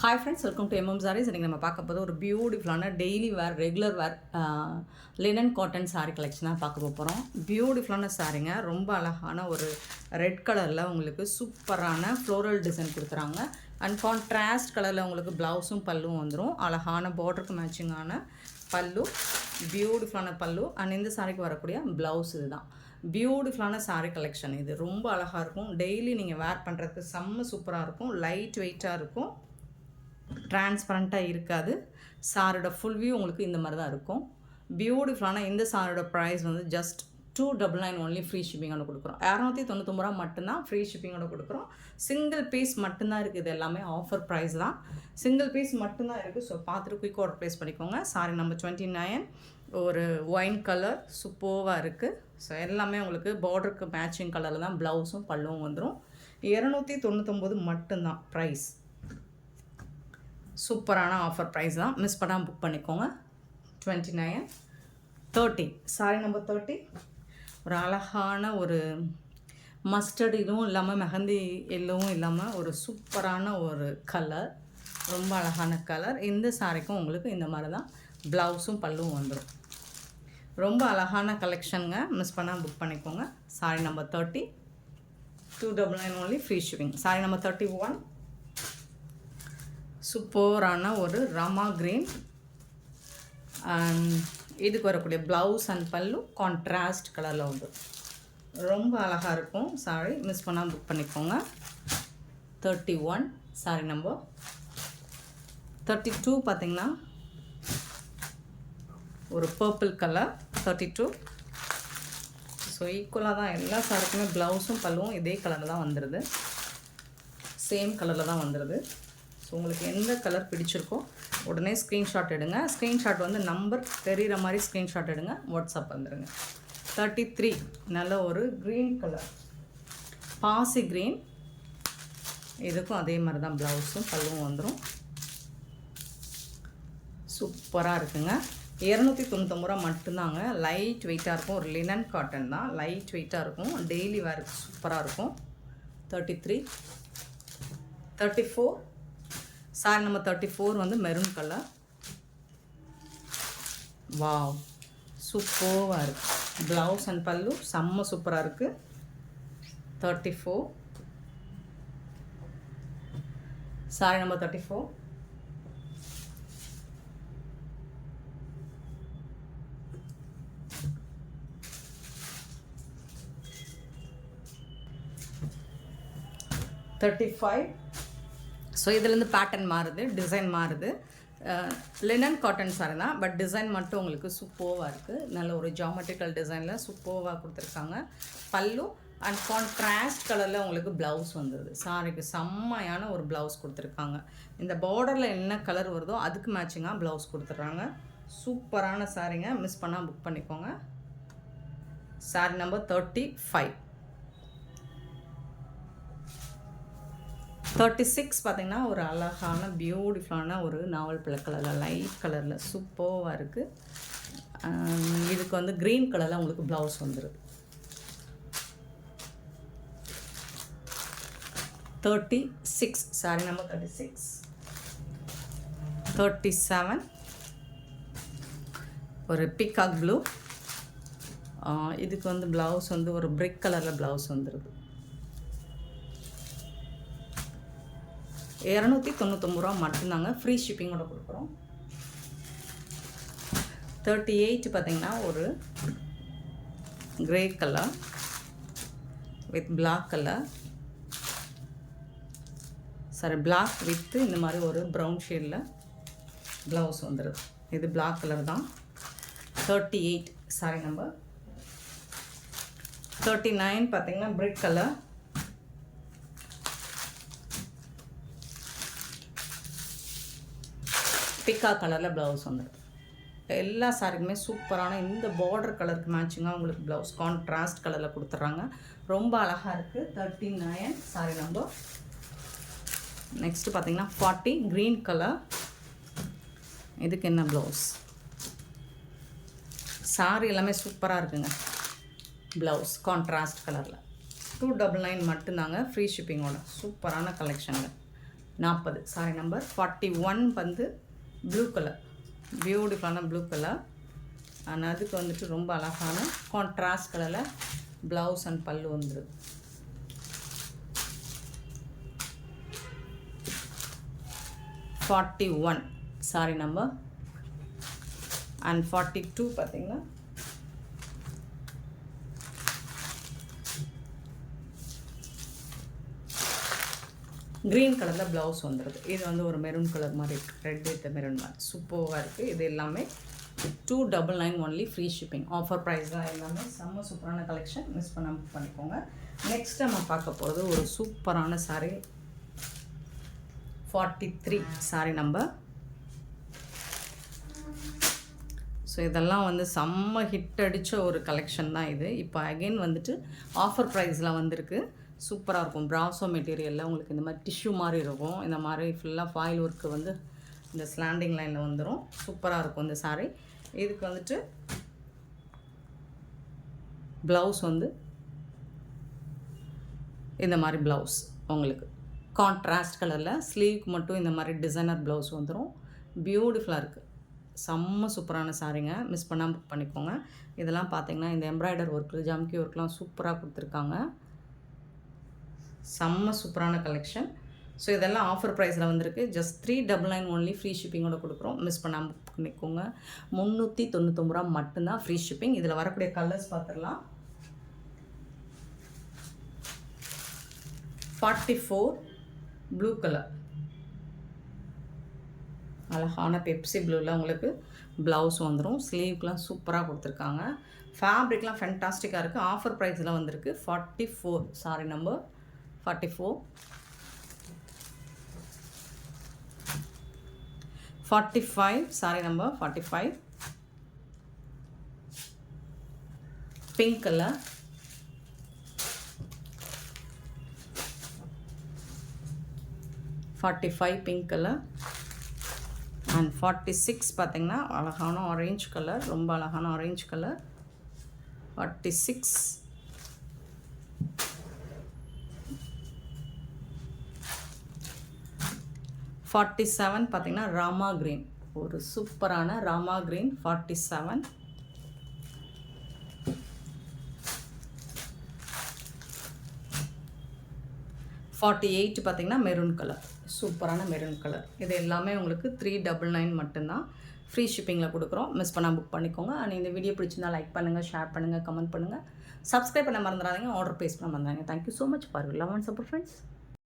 Hi friends, welcome to sarees. இன்றைக்கி நம்ம பார்க்க போது ஒரு பியூட்டிஃபுல்லான daily wear, regular wear linen cotton sari கலெக்ஷனாக பார்க்க போகிறோம். பியூட்டிஃபுல்லான சாரீங்க, ரொம்ப அழகான ஒரு ரெட் கலரில் உங்களுக்கு சூப்பரான ஃப்ளோரல் டிசைன் கொடுக்குறாங்க. அண்ட் கான்ட்ராஸ்ட் கலரில் உங்களுக்கு ப்ளவுஸும் பல்லும் வந்துடும். அழகான பார்டருக்கு மேட்சிங்கான பல்லு, பியூட்டிஃபுல்லான பல்லு. அண்ட் இந்த சாரீக்கு வரக்கூடிய ப்ளவுஸ் இதுதான். பியூட்டிஃபுல்லான சாரீ கலெக்ஷன் இது. ரொம்ப அழகாக இருக்கும். டெய்லி நீங்கள் வேர் பண்ணுறதுக்கு செம்ம சூப்பராக இருக்கும். லைட் வெயிட்டாக இருக்கும். டிரான்ஸ்பரண்ட்டாக இருக்காது. சாரோட ஃபுல் வியூ உங்களுக்கு இந்த மாதிரி தான் இருக்கும். பியூட்டிஃபுல்லான இந்த சாரோட ப்ரைஸ் வந்து ஜஸ்ட் 299 ஒன்லி. ஃப்ரீ ஷிப்பிங்கோட கொடுக்குறோம். 299 ரூபா மட்டும்தான் ஃப்ரீ ஷிப்பிங்கோட கொடுக்குறோம். சிங்கிள் பீஸ் மட்டும்தான் இருக்குது. இது எல்லாமே ஆஃபர் ப்ரைஸ் தான். சிங்கிள் பீஸ் மட்டும்தான் இருக்குது. ஸோ பார்த்துட்டு குயிக் ஆர்டர் ப்ளேஸ் பண்ணிக்கோங்க. சாரி நம்பர் 29, ஒரு ஒயின் கலர் சூப்பராக இருக்குது. ஸோ எல்லாமே உங்களுக்கு பார்டருக்கு மேட்சிங் கலரில் தான் ப்ளவுஸும் பல்லுவும் வந்துடும். 299 மட்டும்தான் ப்ரைஸ். சூப்பரான ஆஃபர் ப்ரைஸ் தான். மிஸ் பண்ணாமல் புக் பண்ணிக்கோங்க. 29, 30 சாரி நம்பர் 30, ஒரு அழகான ஒரு மஸ்டர்ட் இதுவும் இல்லாமல் மெஹந்தி எல்லோவும் இல்லாமல் ஒரு சூப்பரான ஒரு கலர். ரொம்ப அழகான கலர். இந்த சாரிக்கும் உங்களுக்கு இந்த மாதிரி தான் ப்ளவுஸும் பல்லும் வந்துடும். ரொம்ப அழகான கலெக்ஷனுங்க. மிஸ் பண்ணாமல் புக் பண்ணிக்கோங்க. Sorry number 30, 299 only. Free shipping. Sorry number 31, சூப்பரான ஒரு ராமா கிரீன். அண்ட் இதுக்கு வரக்கூடிய ப்ளவுஸ் அண்ட் பல்லு கான்ட்ராஸ்ட் கலரில் வந்து ரொம்ப அழகாக இருக்கும். சாரி மிஸ் பண்ணால் புக் பண்ணிக்கோங்க. 31 சாரி நம்பர் 32 பார்த்திங்கன்னா ஒரு பர்பிள் கலர். 32 ஸோ ஈக்குவலாக தான் எல்லா சாரிக்குமே ப்ளவுஸும் பல்லுவும் இதே கலரில் தான் வந்துடுது. சேம் கலரில் தான் வந்துடுது. ஸோ உங்களுக்கு எந்த கலர் பிடிச்சிருக்கோ உடனே ஸ்க்ரீன்ஷாட் எடுங்க. ஸ்க்ரீன்ஷாட் வந்து நம்பர் தெரிகிற மாதிரி ஸ்க்ரீன்ஷாட் எடுங்க. வாட்ஸ்அப் வந்துடுங்க. 33 நல்ல ஒரு க்ரீன் கலர், பாசி க்ரீன். இதுக்கும் அதே மாதிரி தான் ப்ளவுஸும் பல்லுவும் வந்துடும். சூப்பராக இருக்குங்க. 299 ரூபா மட்டும்தாங்க. லைட் வெயிட்டாக இருக்கும். ஒரு லினன் காட்டன் தான். லைட் வெயிட்டாக இருக்கும். டெய்லி வேருக்கு சூப்பராக இருக்கும். 33, 34 சாரி நம்பர் 34 வந்து மெரூன் கலர். வாவ், சூப்பராக இருக்குது. ப்ளவுஸ் அண்ட் பல்லு செம்ம சூப்பராக இருக்குது. 34 சாரி நம்பர் 34, ஸோ இதுலேருந்து பேட்டர்ன் மாறுது, டிசைன் மாறுது. லினன் காட்டன் சாரி தான், பட் டிசைன் மட்டும் உங்களுக்கு சூப்பராக இருக்குது. நல்ல ஒரு ஜாமெட்ரிக்கல் டிசைனில் சூப்பராக கொடுத்துருக்காங்க. பல்லு அண்ட் கான்ட்ராஸ்ட் கலரில் உங்களுக்கு ப்ளவுஸ் வந்துடுது. சாரிக்கு செம்மையான ஒரு ப்ளவுஸ் கொடுத்துருக்காங்க. இந்த பார்டரில் என்ன கலர் வருதோ அதுக்கு மேட்சிங்காக ப்ளவுஸ் கொடுத்துட்றாங்க. சூப்பரான சாரிங்க. மிஸ் பண்ணால் புக் பண்ணிக்கோங்க. சாரி நம்பர் 35, 36 பார்த்திங்கன்னா ஒரு அழகான பியூட்டிஃபுல்லான ஒரு நாவல் பிள்ளை கலரில், லைட் கலரில் சூப்பராக இருக்குது. இதுக்கு வந்து க்ரீன் கலரில் உங்களுக்கு ப்ளவுஸ் வந்துடுது. 36 சாரி நம்பர் 36, 37 ஒரு பிகாக் ப்ளூ. இதுக்கு வந்து ப்ளவுஸ் வந்து ஒரு பிரிக் கலரில் ப்ளவுஸ் வந்துடுது. 299 ரூபா மட்டும்தாங்க. ஃப்ரீ ஷிப்பிங்கோட கொடுக்குறோம். 38 பார்த்திங்கன்னா ஒரு grey colour with black colour. Sorry, black with இந்த மாதிரி ஒரு ப்ரௌன் ஷேடில் ப்ளவுஸ் வந்துடுது. இது பிளாக் கலர் தான். 38 சாரி நம்பர் 39 பார்த்திங்கன்னா பிரிக் கலர். பிக்கா கலரில் ப்ளவுஸ் வந்துடுது. எல்லா சாரிக்குமே சூப்பரான இந்த பார்டர் கலருக்கு மேட்சிங்காக உங்களுக்கு ப்ளவுஸ் கான்ட்ராஸ்ட் கலரில் கொடுத்துட்றாங்க. ரொம்ப அழகாக இருக்குது. 39 சாரி நம்பர். நெக்ஸ்ட்டு பார்த்திங்கன்னா 40 க்ரீன் கலர். இதுக்கு என்ன ப்ளவுஸ்? சாரி எல்லாமே சூப்பராக இருக்குங்க. ப்ளவுஸ் கான்ட்ராஸ்ட் கலரில். 299 மட்டும்தாங்க ஃப்ரீ ஷிப்பிங்கோட. சூப்பரான கலெக்ஷனுங்க. 40 சாரி நம்பர் 41 வந்து ப்ளூ கலர், பியூட்டிஃபுல்லான ப்ளூ கலர். அண்ட் அதுக்கு வந்துட்டு ரொம்ப அழகான கான்ட்ராஸ்ட் கலரில் ப்ளவுஸ் அண்ட் பல்லு வந்துடுது. (41) சாரி நம்பர். அண்ட் 42 பார்த்தீங்கன்னா க்ரீன் கலரில் ப்ளவுஸ் வந்துடுது. இது வந்து ஒரு மெரூன் கலர் மாதிரி இருக்குது, ரெட் வித் மெரூன் மாதிரி சூப்பராக இருக்குது. இது எல்லாமே 299 only, free shipping. Offer price தான் எல்லாமே. செம்ம சூப்பரான கலெக்ஷன், மிஸ் பண்ணாமல் புக் பண்ணிக்கோங்க. நெக்ஸ்ட் நம்ம பார்க்க போகிறது ஒரு சூப்பரான சாரீ. 43 சாரீ நம்பர். ஸோ இதெல்லாம் வந்து செம்ம ஹிட் அடித்த ஒரு கலெக்ஷன் தான் இது. இப்போ அகெயின் வந்துட்டு ஆஃபர் ப்ரைஸில் வந்திருக்கு. சூப்பராக இருக்கும். ப்ராசோ மெட்டீரியலில் உங்களுக்கு இந்த மாதிரி டிஷ்யூ மாதிரி இருக்கும். இந்த மாதிரி ஃபுல்லாக ஃபாயில் ஒர்க்கு வந்து இந்த ஸ்லாண்டிங் லைனில் வந்துடும். சூப்பராக இருக்கும் இந்த சாரீ. இதுக்கு வந்துட்டு ப்ளவுஸ் வந்து இந்த மாதிரி ப்ளவுஸ் உங்களுக்கு கான்ட்ராஸ்ட் கலரில், ஸ்லீவ்க்கு மட்டும் இந்த மாதிரி டிசைனர் ப்ளவுஸ் வந்துடும். பியூட்டிஃபுல்லாக இருக்குது. செம்ம சூப்பரான சாரீங்க, மிஸ் பண்ணாமல் புக் பண்ணிக்கோங்க. இதெல்லாம் பார்த்தீங்கன்னா இந்த எம்ப்ராய்டர் ஒர்க்கு, ஜம்கி ஒர்க்லாம் சூப்பராக கொடுத்துருக்காங்க. செம்ம சூப்பரான கலெக்ஷன். ஸோ இதெல்லாம் ஆஃபர் ப்ரைஸில் வந்திருக்கு. ஜஸ்ட் 399 ஒன்லி, ஃப்ரீ ஷிப்பிங்கோட கொடுக்குறோம். மிஸ் பண்ணாமல் புக் பண்ணிக்கோங்க. 399 ரூபா மட்டும்தான் ஃப்ரீ ஷிப்பிங். இதில் வரக்கூடிய கலர்ஸ் பார்த்துடலாம். 44 ப்ளூ கலர், அழகான பெப்சி ப்ளூவில் உங்களுக்கு ப்ளவுஸ் வந்துடும். ஸ்லீவ்க்கெலாம் சூப்பராக கொடுத்துருக்காங்க. ஃபேப்ரிக்லாம் ஃபென்டாஸ்டிக்காக இருக்குது. ஆஃபர் ப்ரைஸில் வந்திருக்கு. 44 sorry number 44. 45 sorry number 45. Pink colour. 45 pink colour. And 46 பார்த்தீங்கன்னா அழகான ஆரஞ்சு கலர், ரொம்ப அழகான ஆரஞ்சு கலர். 46. 47 பார்த்தீங்கன்னா ராமா கிரீன், ஒரு சூப்பரான ராமா கிரீன் 47. 48 பார்த்தீங்கன்னா மெரூன் கலர், சூப்பரான மெரூன் கலர். இது எல்லாமே உங்களுக்கு 399 மட்டும்தான், ஃப்ரீ ஷிப்பிங்கில் கொடுக்குறோம். மிஸ் பண்ணால் புக் பண்ணிக்கோங்க. அண்ட் இந்த வீடியோ பிடிச்சிருந்தால் லைக் பண்ணுங்கள், ஷேர் பண்ணுங்கள், கமெண்ட் பண்ணுங்கள், சப்ஸ்கிரைப் பண்ண மறந்துடாதீங்க, ஆர்டர் ப்ளேஸ் பண்ண மறந்துடாதீங்க. Thank you so much for love and support friends.